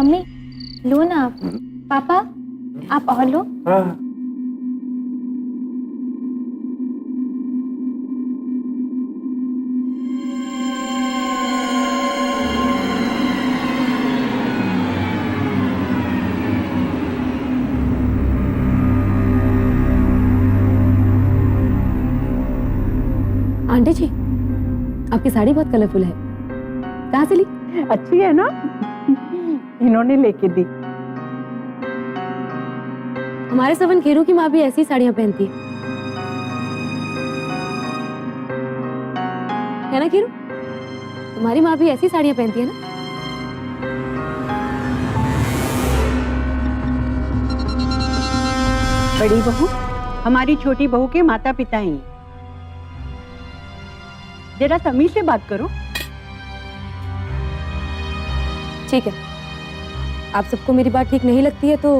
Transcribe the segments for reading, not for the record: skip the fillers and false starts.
Mummy लो ना आप। पापा आप और लो। हाँ। आंटी जी, आपकी साड़ी बहुत कलरफुल है, कहाँ से ली? अच्छी है ना? इन्होंने लेके दी। हमारे सवन खेरू की माँ भी ऐसी साड़ियाँ पहनती है ना खेरू? तुम्हारी माँ भी ऐसी साड़ियाँ पहनती है ना? बड़ी बहू हमारी छोटी बहू के माता पिता ही हैं। जरा तमीज से बात करो। ठीक है, आप सबको मेरी बात ठीक नहीं लगती है तो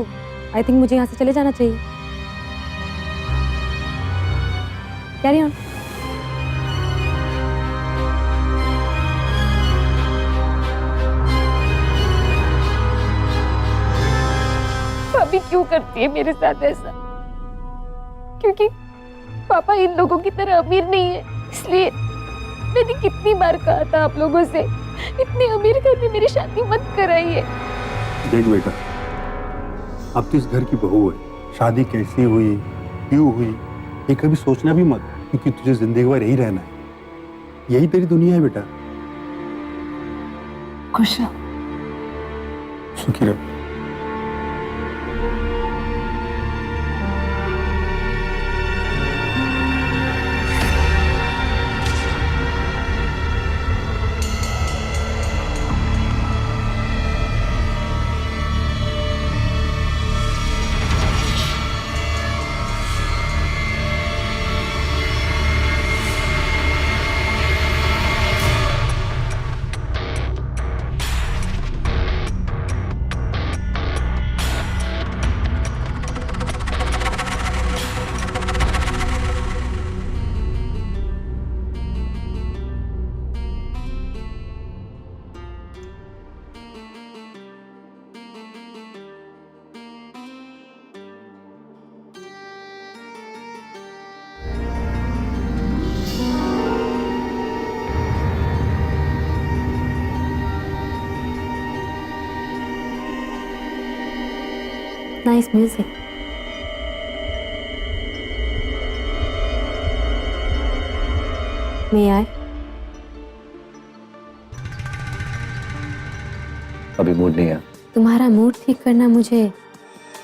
आई थिंक मुझे यहाँ से चले जाना चाहिए। Carry on. भाभी क्यों करती है मेरे साथ ऐसा? क्योंकि पापा इन लोगों की तरह अमीर नहीं है, इसलिए मैंने कितनी बार कहा था आप लोगों से, इतने अमीर घर में मेरी शादी मत कराइए। देख बेटा, अब तो इस घर की बहू है, शादी कैसी हुई, क्यों हुई, ये कभी सोचना भी मत, क्योंकि तुझे जिंदगी भर यही रहना है। यही तेरी दुनिया है बेटा। खुश रहो। सुखी रहो। Nice music. May I? अभी मूड नहीं है। तुम्हारा मूड ठीक करना मुझे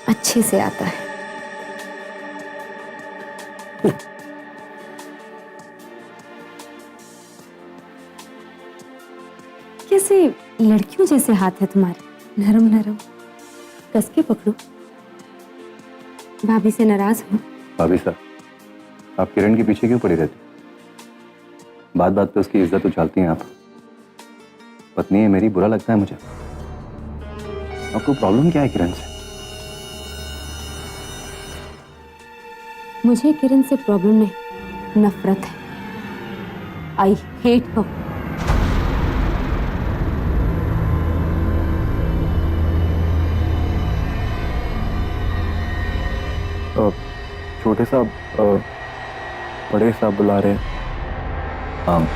अच्छे से आता है। कैसे लड़कियों जैसे हाथ है तुम्हारे, नरम नरम, कस के पकड़ो। भाभी से नाराज हो? भाभी साहब, आप किरण के पीछे क्यों पड़ी रहती? बात बात पे उसकी इज्जत उछालती हैं आप। पत्नी है मेरी, बुरा लगता है मुझे। आपको प्रॉब्लम क्या है किरण से? मुझे किरण से प्रॉब्लम नहीं, नफरत है। I hate her. छोटे साहब, बड़े साहब बुला रहे हैं। हाँ।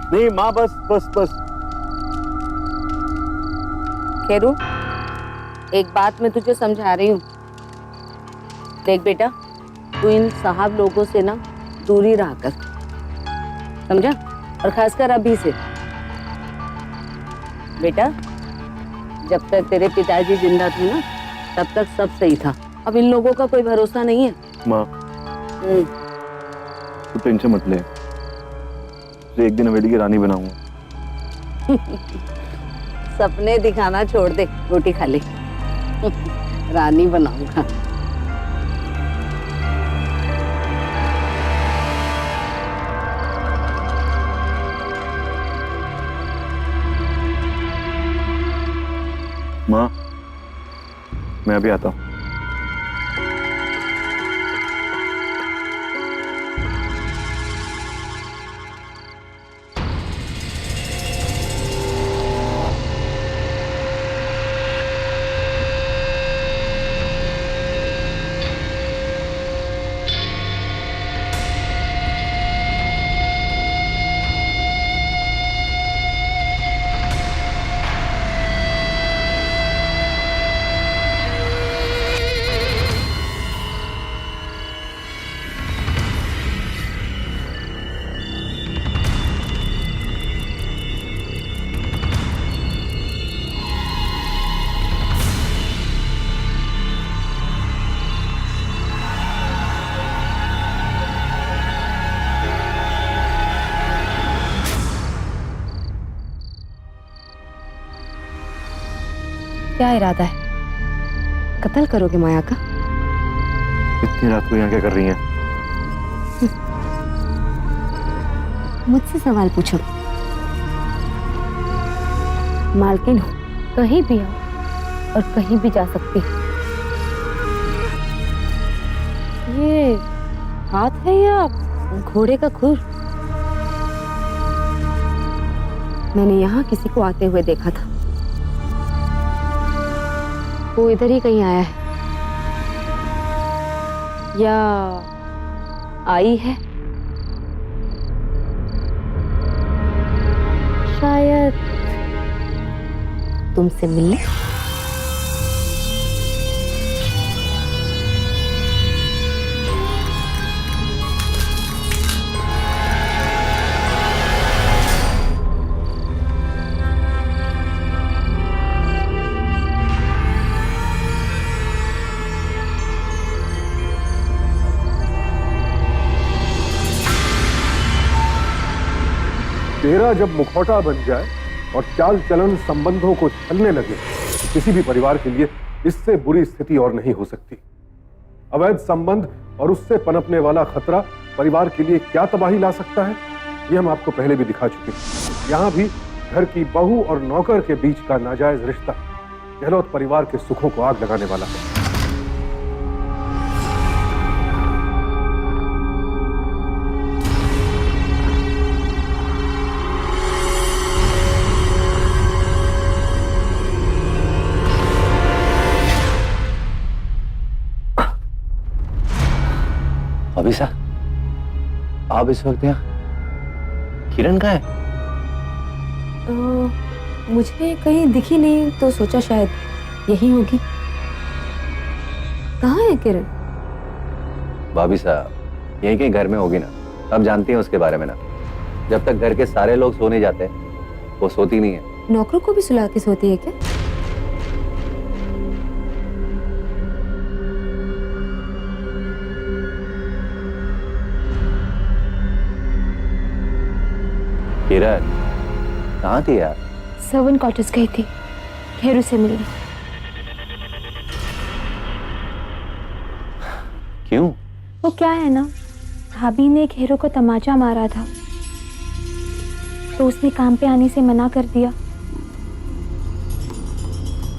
नहीं माँ, बस बस बस। खेरू, एक बात मैं तुझे समझा रही हूँ। देख बेटा, तू इन साहब लोगों से ना दूरी रहा कर, समझा? और खासकर अभी से। बेटा, जब तक तेरे पिताजी जिंदा थे ना, तब तक सब सही था। अब इन लोगों का कोई भरोसा नहीं है। माँ, तू टेंशन मत ले, तुझे एक दिन हवेली की रानी बनाऊंगा। सपने दिखाना छोड़ दे, रोटी खा ले। रानी बनाऊंगा। माँ, मैं अभी आता हूँ। क्या इरादा है? कत्ल करोगे माया का? इतनी रात को यहाँ क्या कर रही हैं? मुझसे सवाल पूछो। मालकिन हो, कहीं भी आओ और कहीं भी जा सकती हो। ये हाथ है या घोड़े का खुर? मैंने यहाँ किसी को आते हुए देखा था। वो इधर ही कहीं आया है या आई है। शायद तुमसे मिलने। तेरा जब मुखौटा बन जाए और चाल चलन संबंधों को छलने लगे तो किसी भी परिवार के लिए इससे बुरी स्थिति और नहीं हो सकती। अवैध संबंध और उससे पनपने वाला खतरा परिवार के लिए क्या तबाही ला सकता है, ये हम आपको पहले भी दिखा चुके हैं। यहाँ भी घर की बहू और नौकर के बीच का नाजायज रिश्ता गहलोत परिवार के सुखों को आग लगाने वाला है। अभी साहब, आप इस वक्त यहाँ? किरण कहाँ है? मुझे कहीं दिखी नहीं तो सोचा शायद यही होगी। कहाँ है किरण? भाभी साहब, यहीं कहीं घर में होगी ना। आप जानती हैं उसके बारे में ना, जब तक घर के सारे लोग सोने जाते हैं वो सोती नहीं है। नौकरों को भी सुला के सोती है क्या? किरण कहाँ थी यार? सर्वेंट क्वार्टर्स गई थी घेरू से मिलने। क्यों? वो क्या है ना, भाभी ने घेरू को तमाचा मारा था तो उसने काम पे आने से मना कर दिया।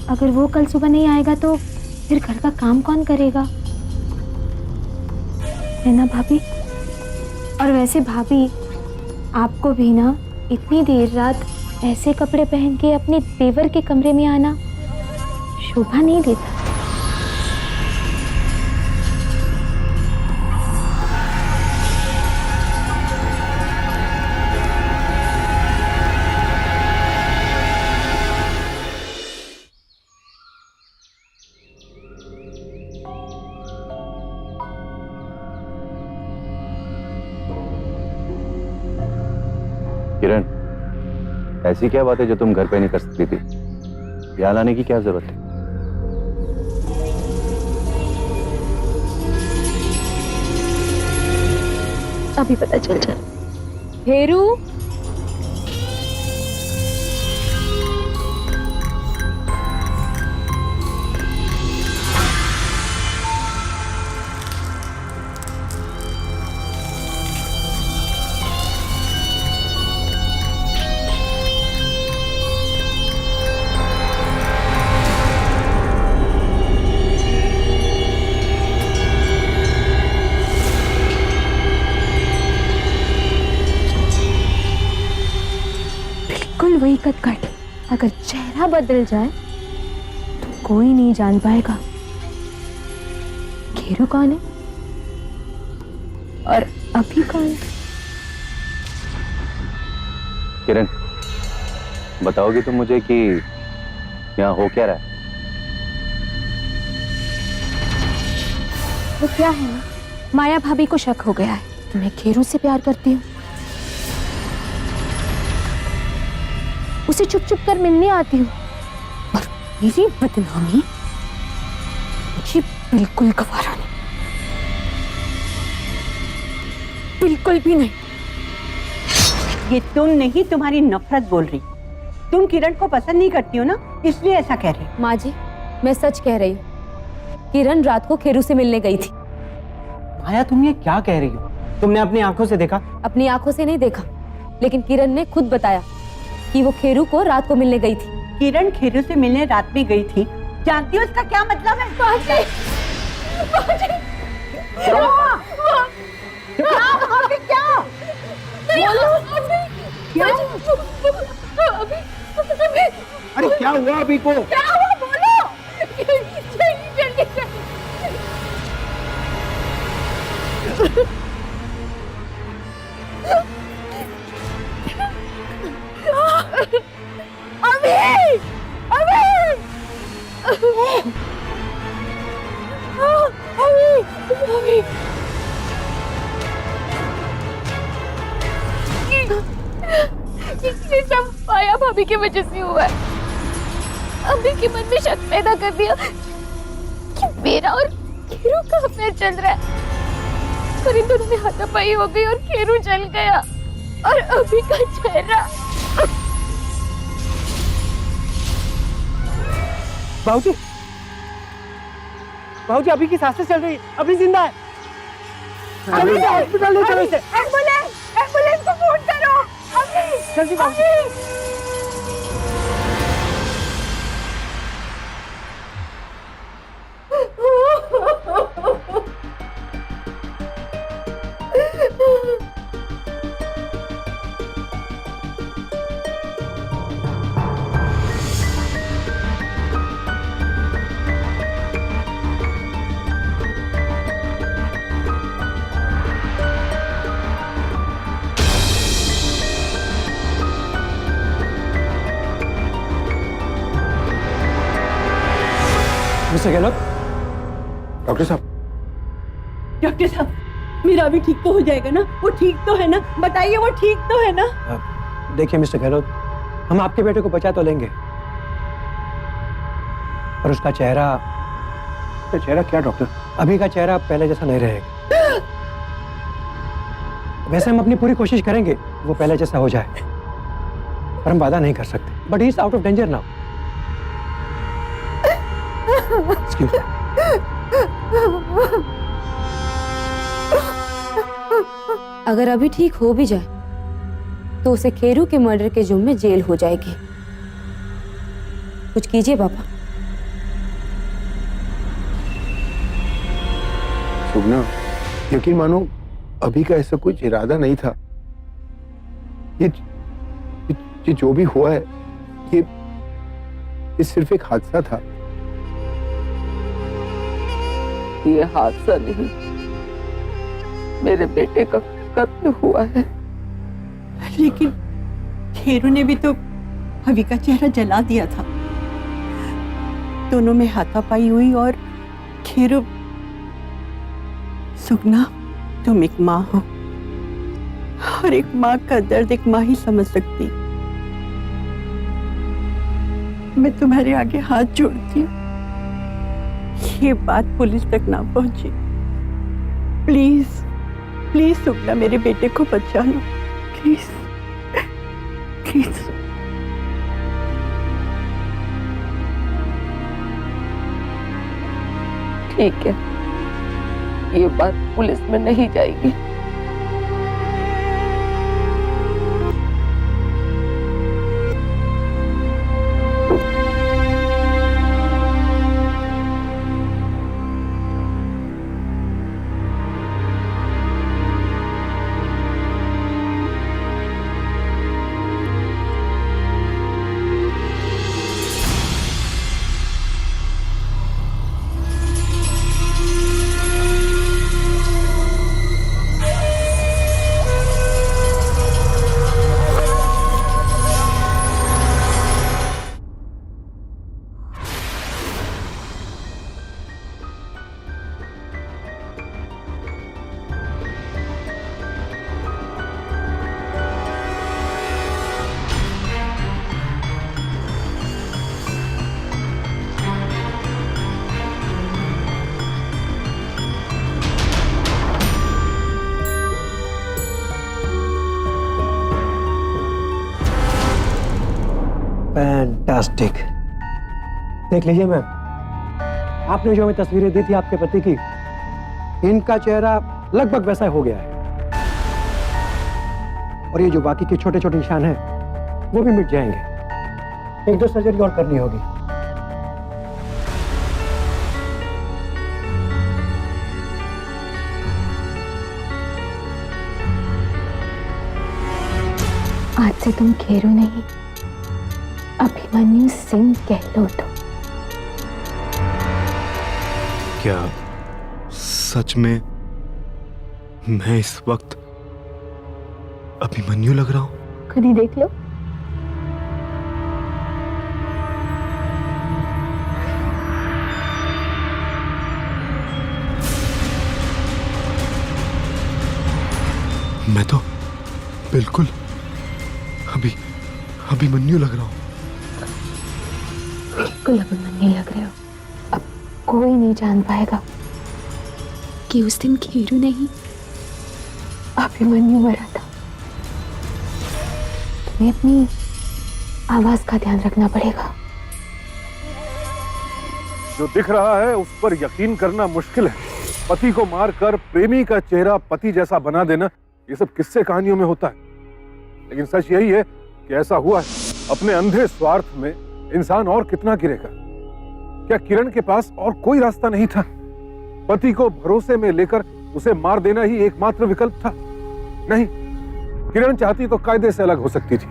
अगर वो कल सुबह नहीं आएगा तो फिर घर का काम कौन करेगा, है ना भाभी? और वैसे भाभी, आपको भी ना इतनी देर रात ऐसे कपड़े पहन के अपने देवर के कमरे में आना शोभा नहीं देता। किरण, ऐसी क्या बात है जो तुम घर पे नहीं कर सकती थी? यहाँ लाने की क्या जरूरत है? अभी पता चल जाए। हेरू, बिल्कुल वही कटकट। अगर चेहरा बदल जाए तो कोई नहीं जान पाएगा घेरू कौन है और अभी कौन है। किरण, बताओगी तुम मुझे कि यहाँ हो क्या रहा है? वो क्या है ना, माया भाभी को शक हो गया है कि मैं घेरू से प्यार करती हूँ। उसे चुप चुप कर मिलने आती हूँ और मेरी बदनामी मुझे बिल्कुल गवारा नहीं, बिल्कुल भी नहीं। ये तुम नहीं, तुम्हारी नफरत बोल रही। तुम किरण को पसंद नहीं करती हो ना, इसलिए ऐसा कह रही। माँ जी, मैं सच कह रही हूँ। किरण रात को खेरू से मिलने गई थी। माया, तुम ये क्या कह रही हो? तुमने अपनी आंखों से देखा? अपनी आंखों से नहीं देखा, लेकिन किरण ने खुद बताया कि वो खेरू को रात को मिलने गई थी। किरण खेरू से मिलने रात में गई थी, जानती हो इसका क्या मतलब है? अरे क्या हुआ अभी को? ये सब माया भाभी की वजह से हुआ है। अभी के मन में शक पैदा कर दिया कि मेरा और घेरू का अफेयर चल रहा है, और इन दोनों में हाथापाई हो गई और घेरू जल गया और अभी का चेहरा। बाबूजी, बाबूजी, अभी की सांसें चल रही, अभी जिंदा है। अभी हॉस्पिटल ले चलो इसे। एम्बुलेंस को फोन करो अभी, जल्दी बाबूजी। मिस्टर गहलोत। डॉक्टर साहब, डॉक्टर साहब, मेरा अभी ठीक तो हो जाएगा ना? वो ठीक तो है ना? बताइए, वो ठीक तो है ना? देखिए मिस्टर गहलोत, हम आपके बेटे को बचा तो लेंगे, पर उसका चेहरा क्या डॉक्टर? अभी का चेहरा पहले जैसा नहीं रहेगा। वैसे हम अपनी पूरी कोशिश करेंगे वो पहले जैसा हो जाए, पर हम वादा नहीं कर सकते। But he is out of danger now. Excuse me. अगर अभी ठीक हो भी जाए तो उसे खेरू के मर्डर के जुर्म में जेल हो जाएगी। कुछ कीजिए पापा। सुगना, यकीन मानो अभी का ऐसा कुछ इरादा नहीं था। ये जो भी हुआ है ये सिर्फ एक हादसा था। ये हादसा नहीं, मेरे बेटे का कत्ल हुआ है। लेकिन खेरू ने भी तो अभी का चेहरा जला दिया था। दोनों में हाथापाई हुई और खेरू। सुगना, तुम एक माँ हो, और एक माँ का दर्द एक माँ ही समझ सकती। मैं तुम्हारे आगे हाथ जोड़ती हूँ, ये बात पुलिस तक ना पहुंचे। प्लीज प्लीज शुक्ला, मेरे बेटे को बचा लो, प्लीज प्लीज। ठीक है, ये बात पुलिस में नहीं जाएगी। फैंटास्टिक। देख लीजिए मैम, आपने जो हमें तस्वीरें दी थी आपके पति की, इनका चेहरा लगभग वैसा हो गया है, और ये जो बाकी के छोटे छोटे निशान हैं वो भी मिट जाएंगे। एक दो सर्जरी और करनी होगी। आज से तुम खेरू नहीं, अभिमन्यु सिंह कह लो तो। क्या सच में मैं इस वक्त अभिमन्यु लग रहा हूं? खुद ही देख लो। मैं तो बिल्कुल अभिमन्यु लग रहा हूं। बिल्कुल अभिमन्यु लग रहे हो। अब कोई नहीं जान पाएगा कि उस दिन खेरू नहीं, अभिमन्यु मरा था। तुम्हें अपनी आवाज का ध्यान रखना पड़ेगा। जो दिख रहा है उस पर यकीन करना मुश्किल है। पति को मारकर प्रेमी का चेहरा पति जैसा बना देना, ये सब किस्से कहानियों में होता है, लेकिन सच यही है कि ऐसा हुआ है। अपने अंधे स्वार्थ में इंसान और कितना गिरेगा। क्या किरण के पास और कोई रास्ता नहीं था? पति को भरोसे में लेकर उसे मार देना ही एकमात्र विकल्प था? नहीं, किरण चाहती तो कायदे से अलग हो सकती थी,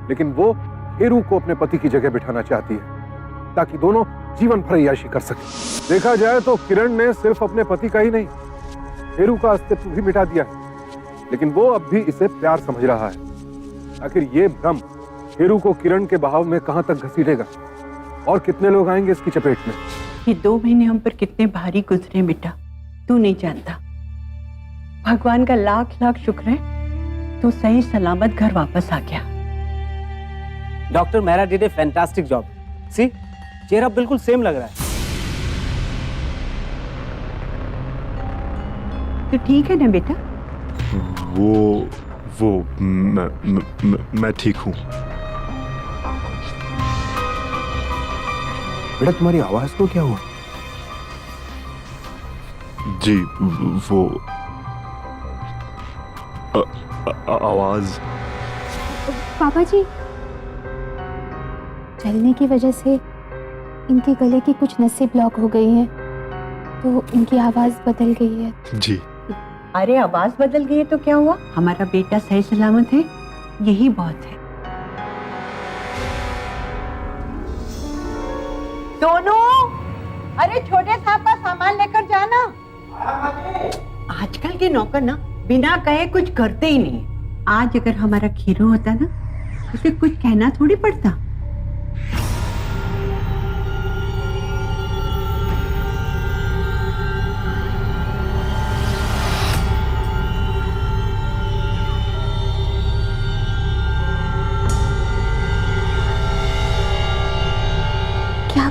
लेकिन वो खेरू को अपने पति की जगह बिठाना चाहती है ताकि दोनों जीवन भर याशी कर सके। देखा जाए तो किरण ने सिर्फ अपने पति का ही नहीं, खेरू का अस्तित्व भी मिटा दिया है, लेकिन वो अब भी इसे प्यार समझ रहा है। आखिर ये भ्रम खेरू को किरण के बहाव में कहां तक घसीटेगा और कितने लोग आएंगे इसकी चपेट में? ये 2 महीने हम पर कितने भारी गुजरे बेटा, तू नहीं जानता। भगवान का लाख लाख शुक्र है तू सही सलामत घर वापस आ गया। Doctor Mehra did a fantastic job. See, चेहरा बिल्कुल सेम लग रहा है। तो ठीक है ना बेटा? वो मैं ठीक हूँ। बेटा तुम्हारी आवाज को क्या हुआ? जी, वो आवाज। पापा जी, जलने की वजह से इनके गले की कुछ नसें ब्लॉक हो गई हैं, तो इनकी आवाज बदल गई है। जी। अरे आवाज बदल गई है तो क्या हुआ? हमारा बेटा सही सलामत है, यही बहुत है। दोनों, अरे छोटे साहब का सामान लेकर जाना। आजकल के नौकर ना बिना कहे कुछ करते ही नहीं। आज अगर हमारा खीरू होता ना, उसे कुछ कहना थोड़ी पड़ता।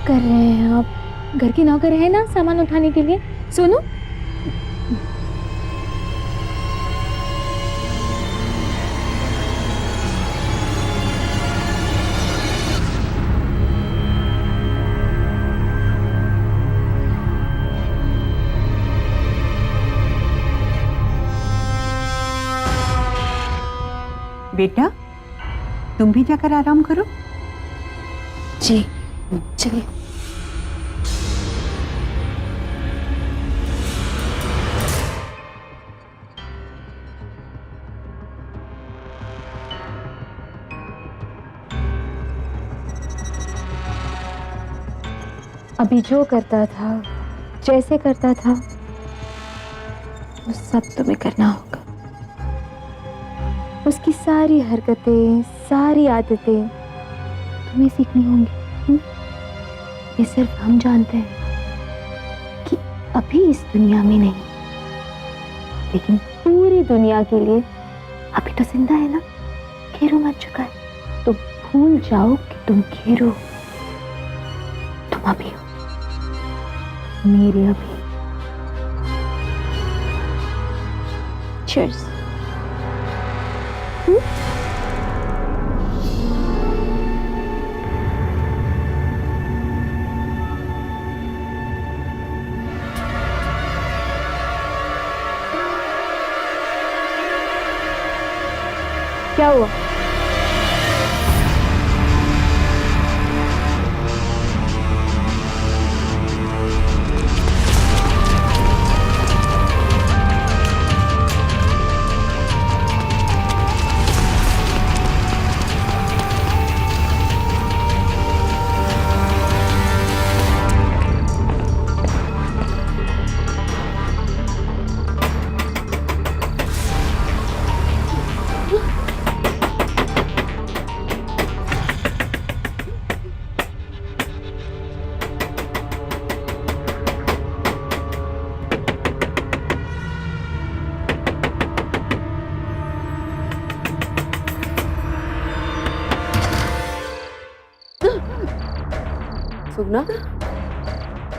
कर रहे हैं आप? घर की नौकर है ना सामान उठाने के लिए। सोनू, बेटा तुम भी जाकर आराम करो। जी चलिए। अभी जो करता था, जैसे करता था, वो सब तुम्हें करना होगा। उसकी सारी हरकतें, सारी आदतें तुम्हें सीखनी होंगी। ये सिर्फ हम जानते हैं कि अभी इस दुनिया में नहीं, लेकिन पूरी दुनिया के लिए अभी तो जिंदा है ना। खेरू मर चुका है तो भूल जाओ कि तुम खेरू, तुम अभी हो, मेरे अभी। Cheers. क्या हुआ? सुगना,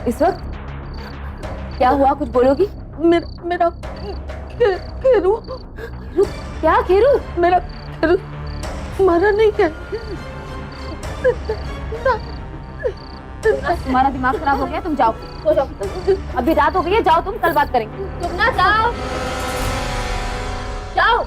इस वक्त क्या हुआ? कुछ बोलोगी? मेरा खेरू। क्या खेरू? मेरा खेरू मरा नहीं है। तुम्हारा दिमाग खराब हो गया, तुम जाओ, सो जाओ। अभी रात हो गई है, जाओ तुम, कल बात करेंगे। तुम ना जाओ, जाओ।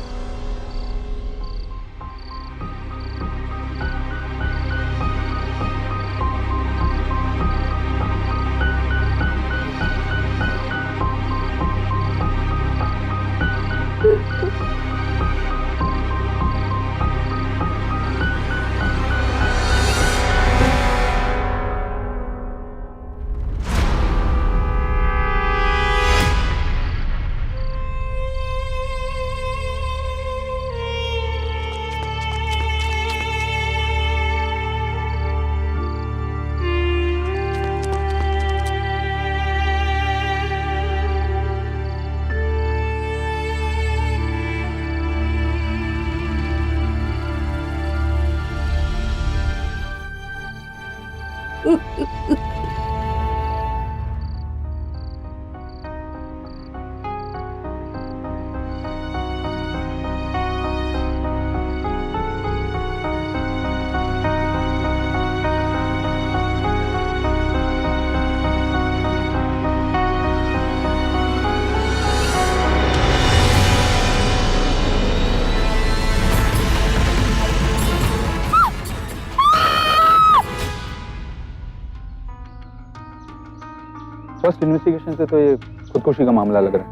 फर्स्ट इन्वेस्टिगेशन से तो ये खुदकुशी का मामला लग रहा है।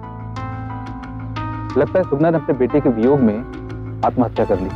लगता है सुगना ने अपने बेटे के वियोग में आत्महत्या कर ली।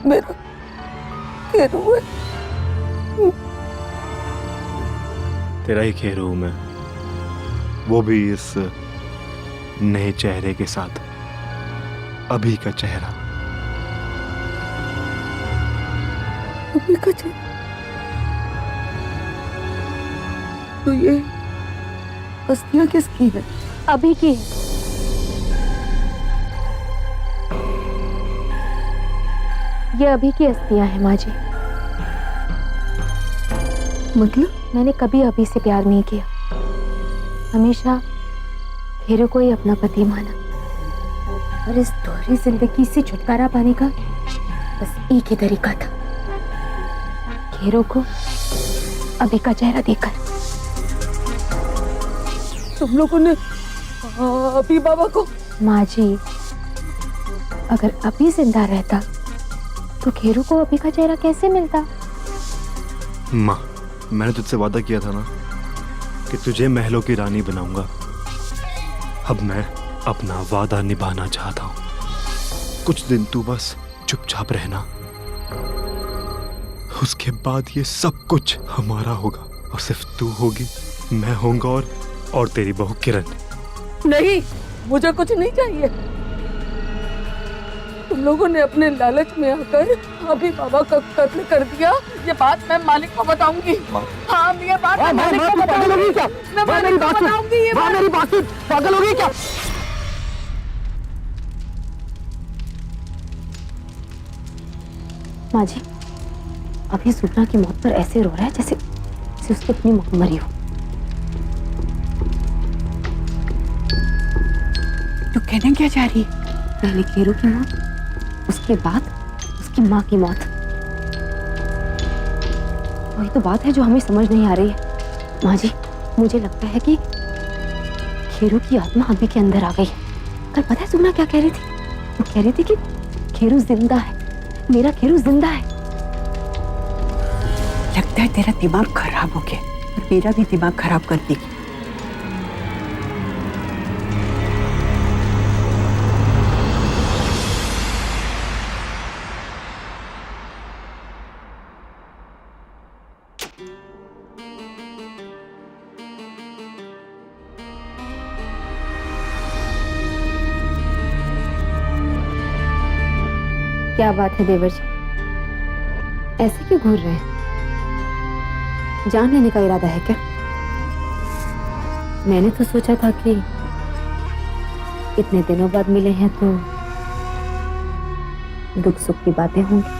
मेरा खेरू है। तेरा ही खेरू हूं मैं, वो भी इस नए चेहरे के साथ। अभी का चेहरा। अभी का चेहरा? तो ये अस्थियां किसकी है? अभी की है। ये अभी की अस्थियां हैं माँ जी। मतलब? मैंने कभी अभी से प्यार नहीं किया, हमेशा खेरू को ही अपना पति माना। और इस दोहरी जिंदगी से छुटकारा पाने का बस एक ही तरीका था, खेरू को अभी का चेहरा देकर। तुम लोगों ने अभी बाबा को? माँ जी, अगर अभी जिंदा रहता तो खेरू को अभी का चेहरा कैसे मिलता? माँ, मैंने तुझसे वादा किया था ना कि तुझे महलों की रानी बनाऊंगा। अब मैं अपना वादा निभाना चाहता हूं। कुछ दिन तू बस चुपचाप रहना, उसके बाद ये सब कुछ हमारा होगा। और सिर्फ तू होगी, मैं होऊंगा और तेरी बहू किरण। नहीं, मुझे कुछ नहीं चाहिए। तुम लोगों ने अपने लालच में आकर अभी बाबा का कत्ल कर दिया। ये बात मैं मालिक को बताऊंगी। हाँ, ये बात मैं मालिक को बताऊंगी। मैं मालिक को बताऊंगी ये बात। मेरी बात सुन, पागल हो गई क्या? माँ जी, अभी सुपना की मौत पर ऐसे रो रहा है जैसे उसकी अपनी मौत मरी हो। तू कहने क्या चाह रही है? पहले खेरू की मौत, उसके बाद उसकी माँ की मौत। वही तो बात है जो हमें समझ नहीं आ रही है। माँ जी, मुझे लगता है कि खेरू की आत्मा अभी के अंदर आ गई है। कल पता है सुपना क्या कह रही थी? वो कह रही थी कि खेरू जिंदा है, मेरा खेरू जिंदा है। लगता है तेरा दिमाग खराब हो गया और मेरा भी दिमाग खराब कर देगी। क्या बात है देवर जी, ऐसे क्यों घूर रहे हैं? जान लेने का इरादा है क्या? मैंने तो सोचा था कि इतने दिनों बाद मिले हैं तो दुख सुख की बातें होंगी।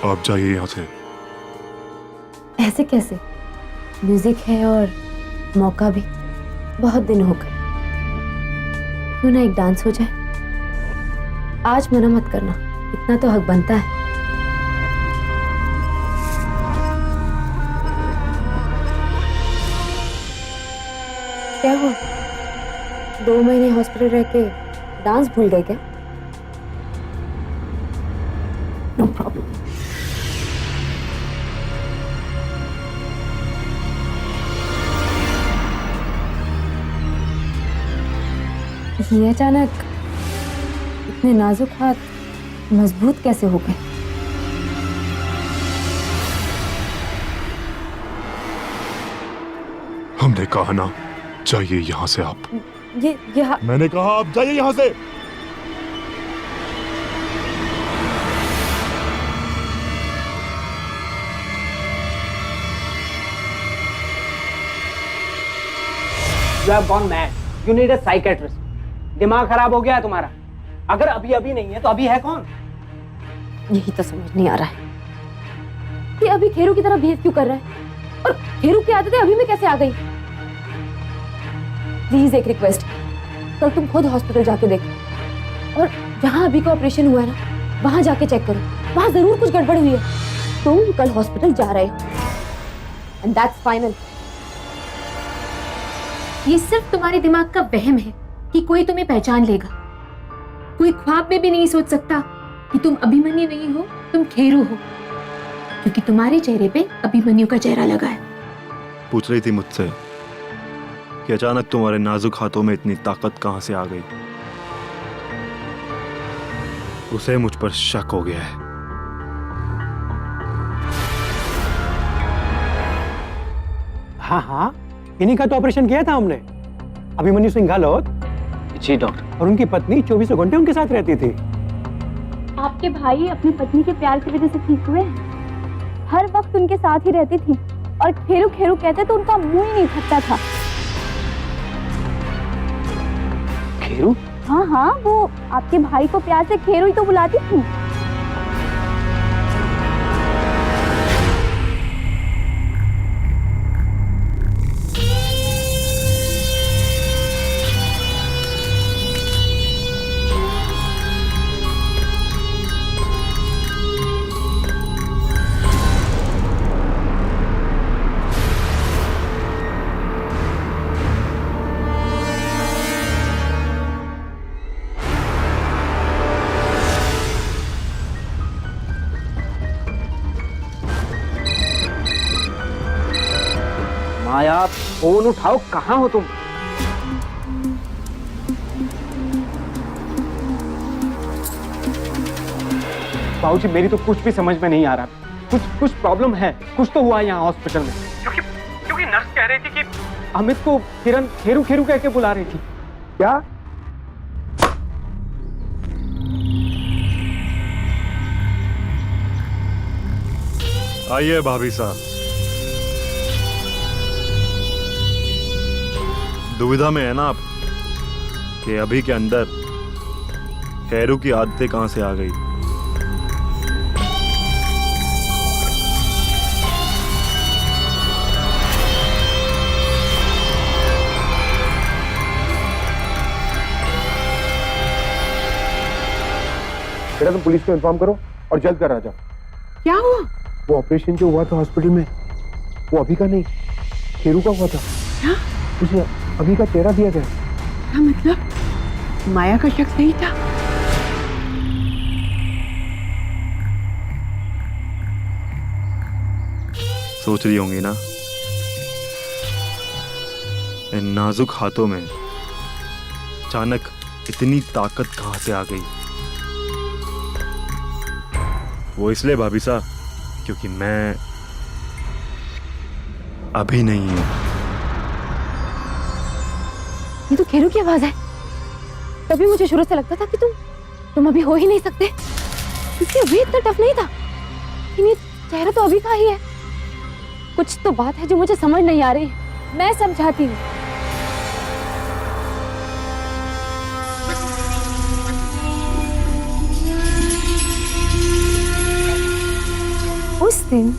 आप जाइए यहाँ से। ऐसे कैसे? म्यूजिक है और मौका भी, बहुत दिन हो गए। क्यों ना एक डांस हो जाए? आज मना मत करना, इतना तो हक बनता है। क्या हुआ? 2 महीने हॉस्पिटल रह के डांस भूल गए क्या? No problem. ये अचानक इतने नाजुक हाथ मजबूत कैसे हो गए? हमने कहा ना, जाइए यहाँ से आप। ये मैंने कहा आप जाइए यहाँ से। You have gone mad. You need a psychiatrist. दिमाग खराब हो गया है तुम्हारा। अगर अभी अभी नहीं है तो अभी है कौन? यही तो समझ नहीं आ रहा है कि अभी खेरू की तरह बिहेव क्यों कर रहा है और खेरू की आदतें अभी में कैसे आ गई। प्लीज एक रिक्वेस्ट, कल तुम खुद हॉस्पिटल जाके देखो। और जहाँ अभी का ऑपरेशन हुआ है ना, वहाँ जाके चेक करो, वहाँ जरूर कुछ गड़बड़ हुई है। तुम कल हॉस्पिटल जा रहे हो एंड दैट्स फाइनल। ये सिर्फ तुम्हारे दिमाग का वहम है कि कोई तुम्हें पहचान लेगा। कोई ख्वाब में भी नहीं सोच सकता कि तुम अभिमन्यु नहीं हो, तुम खेरू हो, क्योंकि तुम्हारे चेहरे पे अभिमन्यु का चेहरा लगा है। पूछ रही थी मुझसे कि अचानक तुम्हारे नाजुक हाथों में इतनी ताकत कहां से आ गई। उसे मुझ पर शक हो गया है। हाँ हाँ, इन्हीं का तो ऑपरेशन किया था हमने, अभिमन्यु सिंह गहलोत। जी डॉक्टर। और उनकी पत्नी 24 घंटे उनके साथ रहती थी। आपके भाई अपनी पत्नी के प्यार की वजह से ठीक हुए, हर वक्त उनके साथ ही रहती थी और खेरू खेरू कहते तो उनका मुंह ही नहीं थकता था। खेरू? हाँ हाँ, वो आपके भाई को प्यार से खेरू ही तो बुलाती थी। माया, फोन उठाओ, कहाँ हो तुम? बाबूजी, मेरी तो कुछ भी समझ में नहीं आ रहा। कुछ प्रॉब्लम है, कुछ तो हुआ यहाँ हॉस्पिटल में। क्योंकि नर्स कह रही थी कि अमित को किरण खेरू खेरू कह के बुला रही थी। क्या? आइए भाभी साहब। दुविधा में है ना आप कि अभी के अंदर खेरू की आदतें कहां से आ गई? बेटा तुम पुलिस को इन्फॉर्म करो और जल्द कर आ जाओ। क्या हुआ? वो ऑपरेशन जो हुआ था हॉस्पिटल में, वो अभी का नहीं, खेरू का हुआ था। क्या? उसे अभी का चेहरा दिया गया। क्या मतलब? माया का शक सही था? सोच रही होंगी ना, इन नाजुक हाथों में अचानक इतनी ताकत कहां से आ गई? वो इसलिए भाभी साहब क्योंकि मैं अभी नहीं हूं। ये तो खेरू की आवाज है। तभी मुझे शुरू से लगता था कि तुम अभी हो ही नहीं सकते, क्योंकि अभी इतना टफ नहीं था। लेकिन ये चेहरा तो अभी का ही है। कुछ तो बात है जो मुझे समझ नहीं आ रही। मैं समझाती हूँ। उस दिन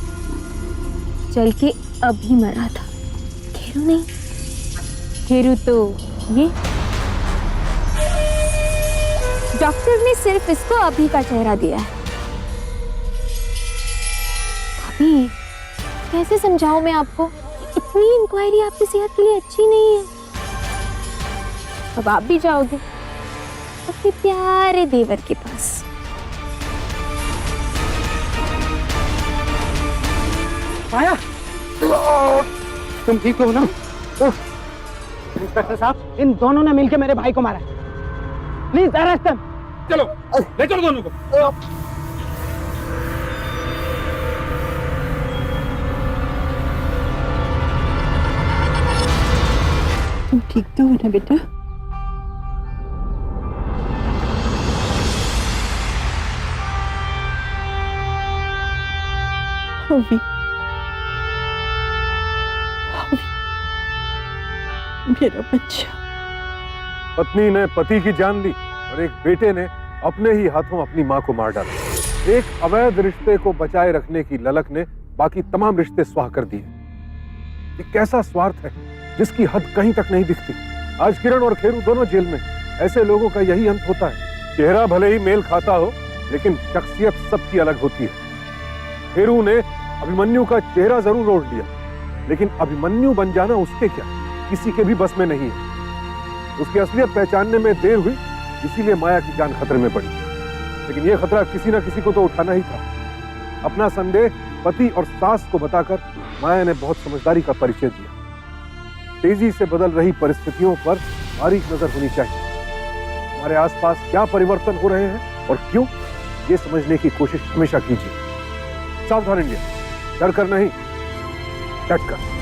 चल के अभी मरा था, खेरू नहीं। खेरू तो ये डॉक्टर ने सिर्फ इसको अभी का चेहरा दिया है। अभी कैसे समझाऊं मैं आपको? इतनी इंक्वायरी आपकी सेहत के लिए अच्छी नहीं है। अब आप भी जाओगे अपने प्यारे देवर के पास। माया, तुम ठीक हो ना? इंस्पेक्टर साहब, इन दोनों ने मिलकर मेरे भाई को मारा। Please arrest them. चलो ले चलो दोनों को। तुम ठीक तो हो ना बेटा? अभी मेरा बच्चा। पत्नी ने पति की जान ली और एक बेटे ने अपने ही हाथों अपनी मां को मार डाला। एक अवैध रिश्ते को बचाए रखने की ललक ने बाकी तमाम रिश्ते स्वाह कर दिए। ये कैसा स्वार्थ है जिसकी हद कहीं तक नहीं दिखती। आज किरण और खेरू दोनों जेल में। ऐसे लोगों का यही अंत होता है। चेहरा भले ही मेल खाता हो, लेकिन शख्सियत सबकी अलग होती है। फेरू ने अभिमन्यु का चेहरा जरूर ओढ़ लिया, लेकिन अभिमन्यु बन जाना उसके क्या, किसी के भी बस में नहीं है। उसकी असलियत पहचानने में देर हुई, इसीलिए माया की जान खतरे में पड़ी। लेकिन यह खतरा किसी ना किसी को तो उठाना ही था। अपना संदेह पति और सास को बताकर माया ने बहुत समझदारी का परिचय दिया। तेजी से बदल रही परिस्थितियों पर बारीक नजर होनी चाहिए। हमारे आसपास क्या परिवर्तन हो रहे हैं और क्यों, ये समझने की कोशिश हमेशा कीजिए। सावधान इंडिया, डर कर नहीं, डट कर।